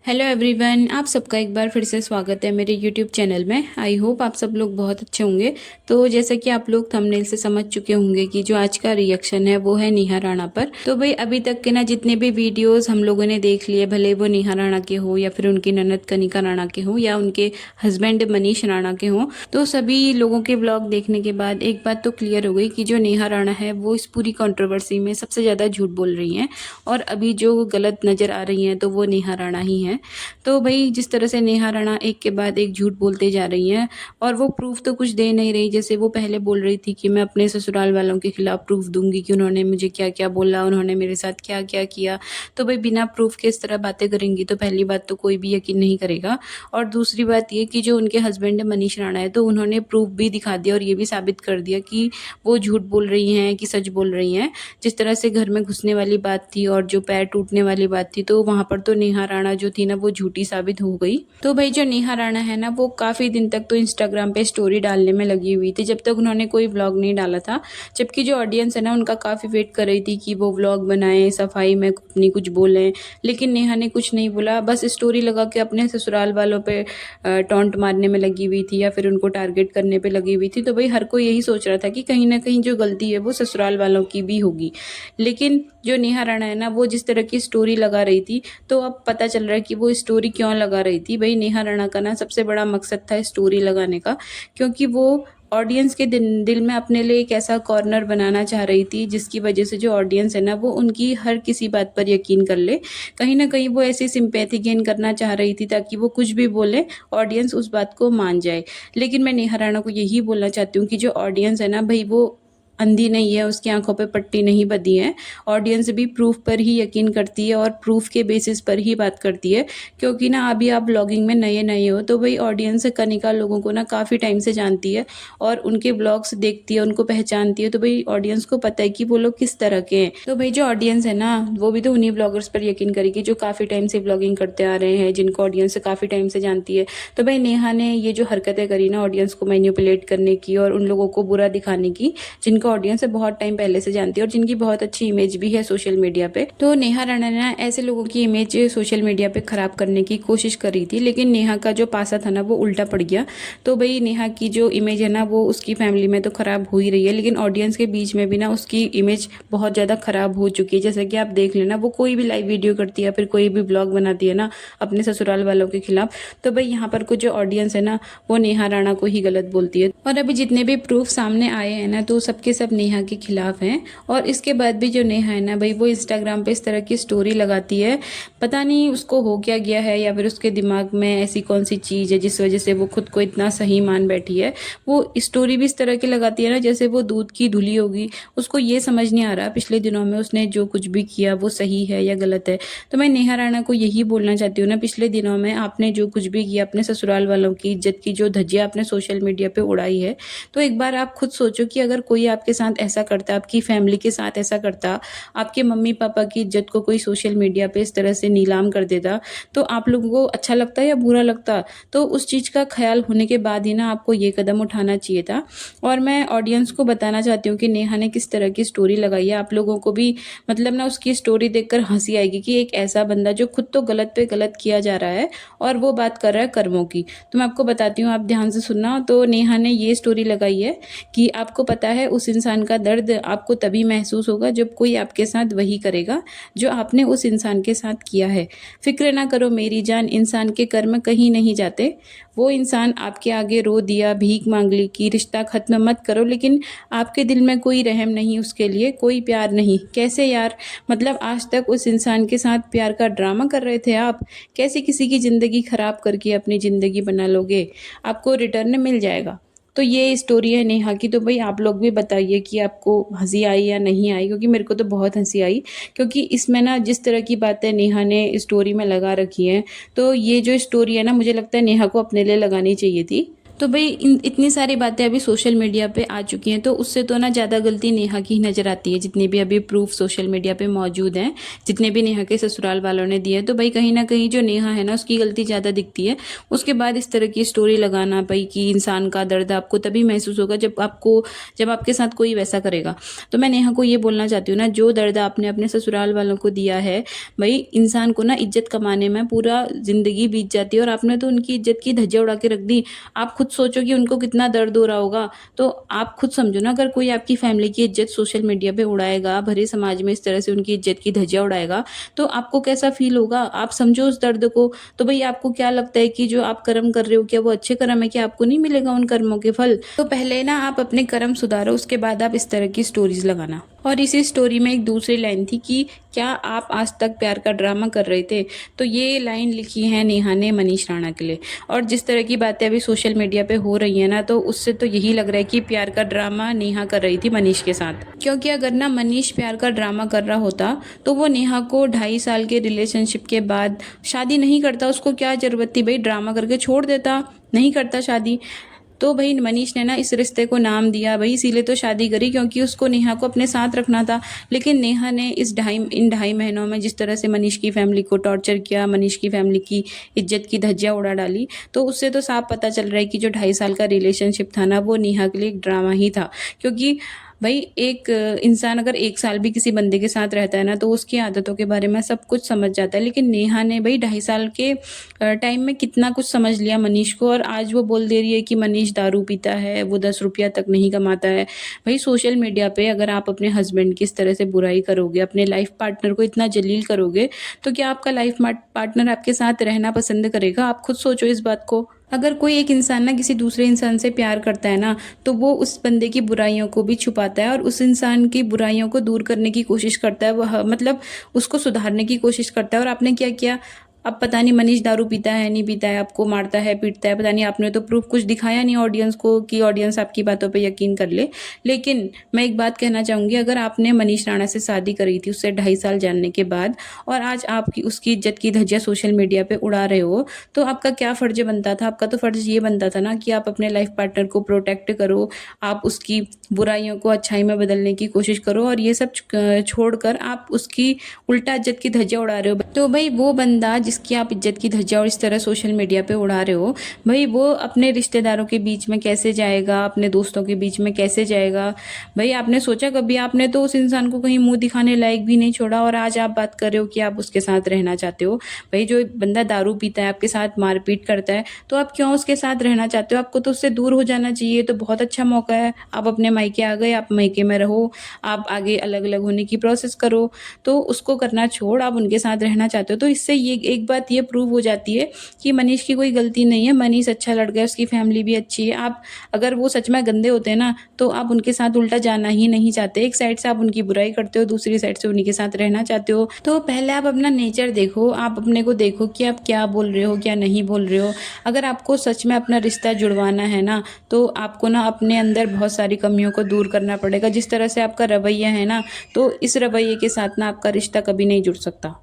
Hello everyone, आप सबका एक बार फिर से स्वागत है मेरे यूट्यूब चैनल में। आई होप आप सब लोग बहुत अच्छे होंगे। तो जैसा कि आप लोग थंबनेल से समझ चुके होंगे कि जो आज का रिएक्शन है वो है नेहा राणा पर। तो भाई अभी तक के ना जितने भी वीडियोस हम लोगों ने देख लिए, भले वो नेहा राणा के हो या फिर उनकी ननद कनिका राणा के हो या उनके हस्बैंड मनीष राणा के हो, तो सभी लोगों के व्लॉग देखने के बाद एक बात तो क्लियर हो गई कि जो नेहा राणा है वो इस पूरी कंट्रोवर्सी में सबसे ज़्यादा झूठ बोल रही हैं और अभी जो गलत नज़र आ रही हैं तो वो नेहा राणा ही हैं। तो भाई जिस तरह से नेहा राणा एक के बाद एक झूठ बोलते जा रही हैं और वो प्रूफ तो कुछ दे नहीं रही। जैसे वो पहले बोल रही थी कि मैं अपने ससुराल वालों के खिलाफ प्रूफ दूंगी कि उन्होंने मुझे क्या क्या बोला, उन्होंने मेरे साथ क्या क्या किया। तो भाई बिना प्रूफ के इस तरह बातें करेंगी तो पहली बात तो कोई भी यकीन नहीं करेगा, और दूसरी बात ये कि जो उनके हस्बैंड मनीष राणा है तो उन्होंने प्रूफ भी दिखा दिया और ये भी साबित कर दिया कि वो झूठ बोल रही हैं कि सच बोल रही हैं। जिस तरह से घर में घुसने वाली बात थी और जो पैर टूटने वाली बात थी, तो वहां पर तो नेहा राणा जो थी ना वो झूठी साबित हो गई। तो भाई जो नेहा राणा है ना वो काफी दिन तक तो इंस्टाग्राम पे स्टोरी डालने में लगी हुई थी जब तक उन्होंने कोई व्लॉग नहीं डाला था, जबकि जो ऑडियंस है ना उनका काफी वेट कर रही थी कि वो व्लॉग बनाएं, सफाई में अपनी कुछ बोलें। लेकिन नेहा ने कुछ नहीं बोला, बस स्टोरी लगा के अपने ससुराल वालों पे टॉन्ट मारने में लगी हुई थी या फिर उनको टारगेट करने पे लगी हुई थी। तो भाई हर कोई यही सोच रहा था कि कहीं ना कहीं जो गलती है वो ससुराल वालों की भी होगी। लेकिन जो नेहा राणा है ना वो जिस तरह की स्टोरी लगा रही थी, तो अब पता चल रहा है कि वो स्टोरी क्यों लगा रही थी। भाई नेहा राणा का ना सबसे बड़ा मकसद था स्टोरी लगाने का, क्योंकि वो ऑडियंस के दिल में अपने लिए एक ऐसा कॉर्नर बनाना चाह रही थी जिसकी वजह से जो ऑडियंस है ना वो उनकी हर किसी बात पर यकीन कर ले। कहीं ना कहीं वो ऐसी सिंपैथी गेन करना चाह रही थी ताकि वो कुछ भी बोले ऑडियंस उस बात को मान जाए। लेकिन मैं नेहा राणा को यही बोलना चाहती हूँ कि जो ऑडियंस है ना भाई वो अंधी नहीं है, उसकी आंखों पे पट्टी नहीं बंधी है। ऑडियंस भी प्रूफ पर ही यकीन करती है और प्रूफ के बेसिस पर ही बात करती है। क्योंकि ना अभी आप ब्लॉगिंग में नए नए हो तो भाई ऑडियंस कनिका लोगों को ना काफ़ी टाइम से जानती है और उनके ब्लॉग्स देखती है, उनको पहचानती है। तो भाई ऑडियंस को पता है कि वो लोग किस तरह के हैं। तो भाई जो ऑडियंस है ना वो भी तो उन्हीं ब्लॉगर्स पर यकीन करेगी जो काफ़ी टाइम से ब्लॉगिंग करते आ रहे हैं, जिनको ऑडियंस काफ़ी टाइम से जानती है। तो भाई नेहा ने ये जो हरकतें करी ना ऑडियंस को मैनिपुलेट करने की और उन लोगों को बुरा दिखाने की जिनको ऑडियंस है बहुत टाइम पहले से जानती है और जिनकी बहुत अच्छी इमेज भी है सोशल मीडिया पे, तो नेहा राणा ने ऐसे लोगों की इमेज सोशल मीडिया पे खराब करने की कोशिश करी थी। लेकिन नेहा का जो पासा था ना वो उल्टा पड़ गया। तो भाई नेहा की जो इमेज है ना वो उसकी फैमिली में तो खराब हो ही रही है, लेकिन ऑडियंस के बीच में भी ना उसकी इमेज बहुत ज्यादा खराब हो चुकी है। जैसा कि आप देख लेना, वो कोई भी लाइव वीडियो करती है फिर कोई भी ब्लॉग बनाती है ना अपने ससुराल वालों के खिलाफ, तो भाई यहाँ पर कुछ जो ऑडियंस है ना वो नेहा राणा को ही गलत बोलती है। और अभी जितने भी प्रूफ सामने आए हैं ना तो सबके सब नेहा के खिलाफ हैं। और इसके बाद भी जो नेहा है ना भाई वो इंस्टाग्राम पे इस तरह की स्टोरी लगाती है। पता नहीं उसको हो क्या गया है या फिर उसके दिमाग में ऐसी कौन सी चीज़ है जिस वजह से वो खुद को इतना सही मान बैठी है। वो स्टोरी भी इस तरह की लगाती है ना जैसे वो दूध की धुली होगी। उसको ये समझ नहीं आ रहा पिछले दिनों में उसने जो कुछ भी किया वो सही है या गलत है। तो मैं नेहा राणा को यही बोलना चाहती हूँ ना, पिछले दिनों में आपने जो कुछ भी किया, अपने ससुराल वालों की इज्जत की जो धज्जियां आपने सोशल मीडिया पे उड़ाई है, तो एक बार आप खुद सोचो कि अगर कोई आपके साथ ऐसा करता, आपकी फैमिली के साथ ऐसा करता, आपके मम्मी पापा की इज्जत को कोई सोशल मीडिया पे इस तरह से नीलाम कर देता, तो आप लोगों को अच्छा लगता या बुरा लगता? तो उस चीज़ का ख्याल होने के बाद ही ना आपको ये कदम उठाना चाहिए था। और मैं ऑडियंस को बताना चाहती हूँ कि नेहा ने किस तरह की स्टोरी लगाई है। आप लोगों को भी मतलब ना उसकी स्टोरी देखकर हंसी आएगी कि एक ऐसा बंदा जो खुद तो गलत पे गलत किया जा रहा है और वो बात कर रहा है कर्मों की। तो मैं आपको बताती हूँ, आप ध्यान से सुनना। तो नेहा ने ये स्टोरी लगाई है कि आपको पता है उस इंसान का दर्द आपको तभी महसूस होगा जब कोई आपके साथ वही करेगा जो आपने उस इंसान के साथ किया है। फिक्र ना करो मेरी जान, इंसान के कर्म कहीं नहीं जाते। वो इंसान आपके आगे रो दिया, भीख मांग ली कि रिश्ता खत्म मत करो, लेकिन आपके दिल में कोई रहम नहीं, उसके लिए कोई प्यार नहीं। कैसे यार, मतलब आज तक उस इंसान के साथ प्यार का ड्रामा कर रहे थे आप? कैसे किसी की जिंदगी खराब करके अपनी जिंदगी बना लोगे? आपको रिटर्न मिल जाएगा। तो ये स्टोरी है नेहा की। तो भाई आप लोग भी बताइए कि आपको हंसी आई या नहीं आई, क्योंकि मेरे को तो बहुत हंसी आई। क्योंकि इसमें ना जिस तरह की बातें नेहा ने स्टोरी में लगा रखी हैं, तो ये जो स्टोरी है ना मुझे लगता है नेहा को अपने लिए लगानी चाहिए थी। तो भाई इतनी सारी बातें अभी सोशल मीडिया पे आ चुकी हैं, तो उससे तो ना ज़्यादा गलती नेहा की ही नज़र आती है। जितने भी अभी प्रूफ सोशल मीडिया पे मौजूद हैं, जितने भी नेहा के ससुराल वालों ने दिए, तो भाई कहीं ना कहीं जो नेहा है ना उसकी गलती ज़्यादा दिखती है। उसके बाद इस तरह की स्टोरी लगाना भाई कि इंसान का दर्द आपको तभी महसूस होगा जब आपके साथ कोई वैसा करेगा। तो मैं नेहा को ये बोलना चाहती हूँ ना, जो दर्द आपने अपने ससुराल वालों को दिया है, भाई इंसान को ना इज्जत कमाने में पूरा जिंदगी बीत जाती है, और आपने तो उनकी इज्जत की धज्जियां उड़ा के रख दी। आप खुद सोचो कि उनको कितना दर्द हो रहा होगा। तो आप खुद समझो ना, अगर कोई आपकी फैमिली की इज्जत सोशल मीडिया पे उड़ाएगा, भरे समाज में इस तरह से उनकी इज्जत की धज्जियां उड़ाएगा, तो आपको कैसा फील होगा। आप समझो उस दर्द को। तो भाई आपको क्या लगता है कि जो आप कर्म कर रहे हो, क्या वो अच्छे कर्म है? कि आपको नहीं मिलेगा उन कर्मों के फल? तो पहले ना आप अपने कर्म सुधारो, उसके बाद आप इस तरह की स्टोरीज लगाना। और इसी स्टोरी में एक दूसरी लाइन थी कि क्या आप आज तक प्यार का ड्रामा कर रहे थे। तो ये लाइन लिखी है नेहा ने मनीष राणा के लिए। और जिस तरह की बातें अभी सोशल मीडिया पे हो रही है ना, तो उससे तो यही लग रहा है कि प्यार का ड्रामा नेहा कर रही थी मनीष के साथ। क्योंकि अगर ना मनीष प्यार का ड्रामा कर रहा होता तो वो नेहा को 2.5 साल के रिलेशनशिप के बाद शादी नहीं करता। उसको क्या जरूरत थी भाई, ड्रामा करके छोड़ देता, नहीं करता शादी। तो भाई मनीष ने ना इस रिश्ते को नाम दिया भाई, इसीलिए तो शादी करी, क्योंकि उसको नेहा को अपने साथ रखना था। लेकिन नेहा ने इन 2.5 महीनों में जिस तरह से मनीष की फैमिली को टॉर्चर किया, मनीष की फैमिली की इज्जत की धज्जियां उड़ा डाली, तो उससे तो साफ पता चल रहा है कि जो 2.5 साल का रिलेशनशिप था ना, वो नेहा के लिए एक ड्रामा ही था। क्योंकि भाई एक इंसान अगर 1 साल भी किसी बंदे के साथ रहता है ना, तो उसकी आदतों के बारे में सब कुछ समझ जाता है। लेकिन नेहा ने भाई 2.5 साल के टाइम में कितना कुछ समझ लिया मनीष को, और आज वो बोल दे रही है कि मनीष दारू पीता है, वो 10 रुपया तक नहीं कमाता है। भाई सोशल मीडिया पे अगर आप अपने हस्बैंड की इस तरह से बुराई करोगे, अपने लाइफ पार्टनर को इतना जलील करोगे, तो क्या आपका लाइफ पार्टनर आपके साथ रहना पसंद करेगा? आप खुद सोचो इस बात को। अगर कोई एक इंसान ना किसी दूसरे इंसान से प्यार करता है ना, तो वो उस बंदे की बुराइयों को भी छुपाता है और उस इंसान की बुराइयों को दूर करने की कोशिश करता है। वह मतलब उसको सुधारने की कोशिश करता है। और आपने क्या किया? अब पता नहीं मनीष दारू पीता है नहीं पीता है, आपको मारता है पीटता है, पता नहीं। आपने तो प्रूफ कुछ दिखाया नहीं ऑडियंस को कि ऑडियंस आपकी बातों पे यकीन कर ले। लेकिन मैं एक बात कहना चाहूंगी, अगर आपने मनीष राणा से शादी करी थी उससे 2.5 साल जानने के बाद, और आज आपकी उसकी इज्जत की धज्जियां सोशल मीडिया पे उड़ा रहे हो, तो आपका क्या फर्ज बनता था? आपका तो फर्ज ये बनता था ना कि आप अपने लाइफ पार्टनर को प्रोटेक्ट करो, आप उसकी बुराइयों को अच्छाई में बदलने की कोशिश करो, और ये सब छोड़कर आप उसकी उल्टा इज्जत की धज्जियां उड़ा रहे हो। तो भाई वो बंदा जिसकी आप इज्जत की धज्जियां और इस तरह सोशल मीडिया पे उड़ा रहे हो, भाई वो अपने रिश्तेदारों के बीच में कैसे जाएगा, अपने दोस्तों के बीच में कैसे जाएगा? भाई आपने सोचा कभी? आपने तो उस इंसान को कहीं मुंह दिखाने लायक भी नहीं छोड़ा, और आज आप बात कर रहे हो कि आप उसके साथ रहना चाहते हो। भाई जो बंदा दारू पीता है, आपके साथ मारपीट करता है, तो आप क्यों उसके साथ रहना चाहते हो? आपको तो उससे दूर हो जाना चाहिए। तो बहुत अच्छा मौका है, आप अपने मायके आ गए, आप मायके में रहो, आप आगे अलग अलग होने की प्रोसेस करो। तो उसको करना छोड़ आप उनके साथ रहना चाहते हो। तो इससे ये एक बात ये प्रूव हो जाती है कि मनीष की कोई गलती नहीं है। मनीष अच्छा लड़का है, उसकी फैमिली भी अच्छी है। आप अगर वो सच में गंदे होते हैं ना, तो आप उनके साथ उल्टा जाना ही नहीं चाहते। एक साइड से आप उनकी बुराई करते हो, दूसरी साइड से उन्हीं के साथ रहना चाहते हो। तो पहले आप अपना नेचर देखो, आप अपने को देखो कि आप क्या बोल रहे हो, क्या नहीं बोल रहे हो। अगर आपको सच में अपना रिश्ता जुड़वाना है ना, तो आपको ना अपने अंदर बहुत सारी कमियों को दूर करना पड़ेगा। जिस तरह से आपका रवैया है ना, तो इस रवैये के साथ ना आपका रिश्ता कभी नहीं जुड़ सकता।